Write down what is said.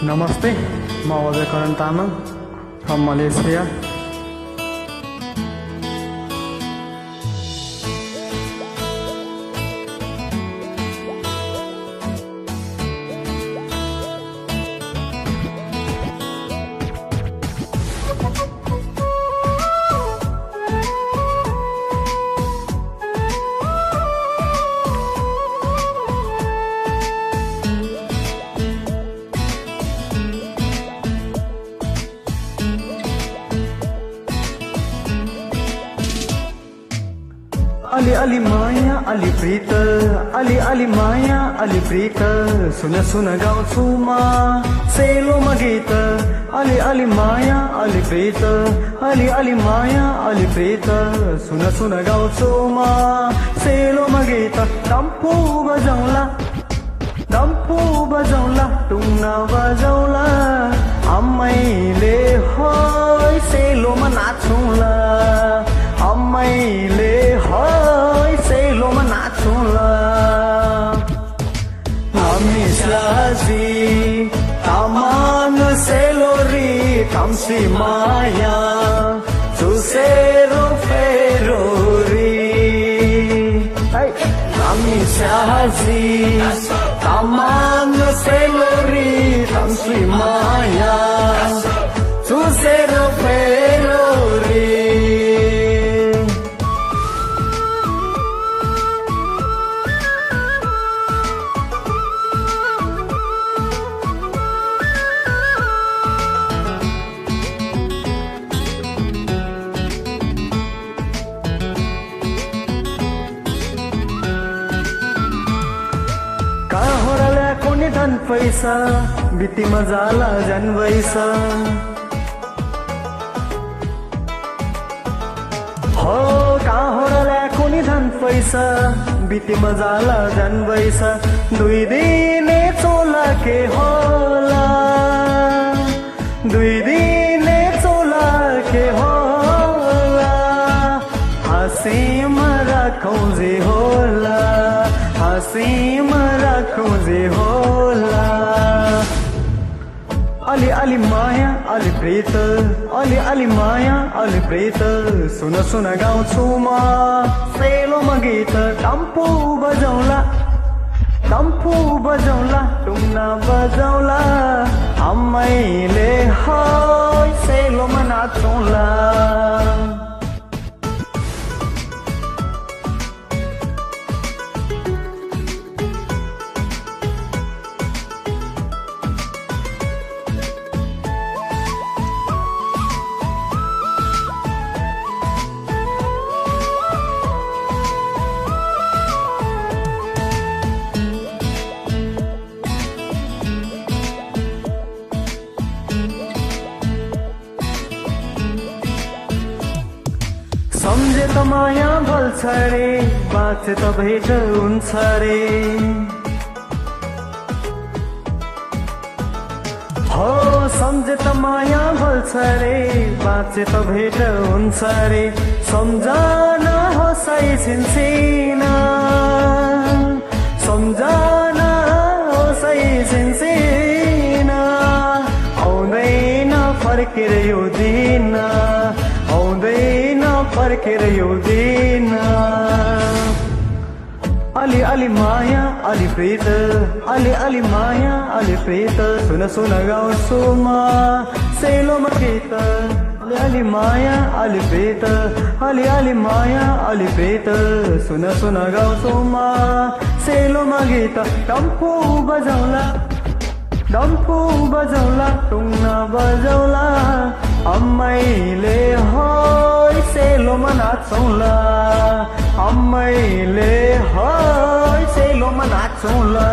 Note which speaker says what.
Speaker 1: Namaste, Mawade Karantaman from Malaysia. Ali Ali Maya Ali Prita Ali Ali Maya Ali Prita Suna Suna गाउँछु म सेलोमा गीत Ali Ali Maya Ali Prita Ali Ali Maya Ali Prita Suna Suna गाउँछु म सेलोमा गीत डम्फु बजाउँला टुङ्ना बजाउँला अम्माइले होय सेलोमा नाचौँला अम्माइले होय सेलोमा नाचौँला हामी साजी तामाङ सेलोरी ताम्सी माया चुसेरो फेरोरी हामी साजी तामाङ सेलोरी ताम्सी माया चुसेरो फेरोरी धन पैसा बिती मजाला जन वैसा हो कहाँ हो रला कुनी धन पैसा बिती मजाला जन वैसा दुई दिने चोला के होला दुई दिने चोला के होला हाँसीमा राखौँ जे होला हाँसीमा राखौँ जे होला Ali Ali Maya Ali Prita Ali Ali Maya Ali Prita Suna Suna गाउँछु म सेलोमा गीत डम्फु बजाउँला टुङ्ना बजाउँला अम्माइले होय सेलोमा नाचौँला सम्झे त माया भल्छ रे बाँचे त भेट हुन्छ रे हो सम्झे त माया भल्छ रे बाँचे त भेट हुन्छ रे सम्झना होसै सिन्सिना सम्झना होसै सिन्सिना आउँदैन फर्केर यो दिन आउँदैन फर्केर यो दिन Ali Ali Maya Ali Prita Ali Ali Maya Ali Prita Suna Suna गाउँछु म सेलोमा गीत Ali Ali Maya Ali Prita Ali Ali Maya Ali Prita Suna Suna गाउँछु म सेलोमा गीत डम्फु बजाउँला टुङ्ना बजाउँला अम्माइले होय सेलोमा नाचौँला अम्माइले होय सेलोमा नाचौँला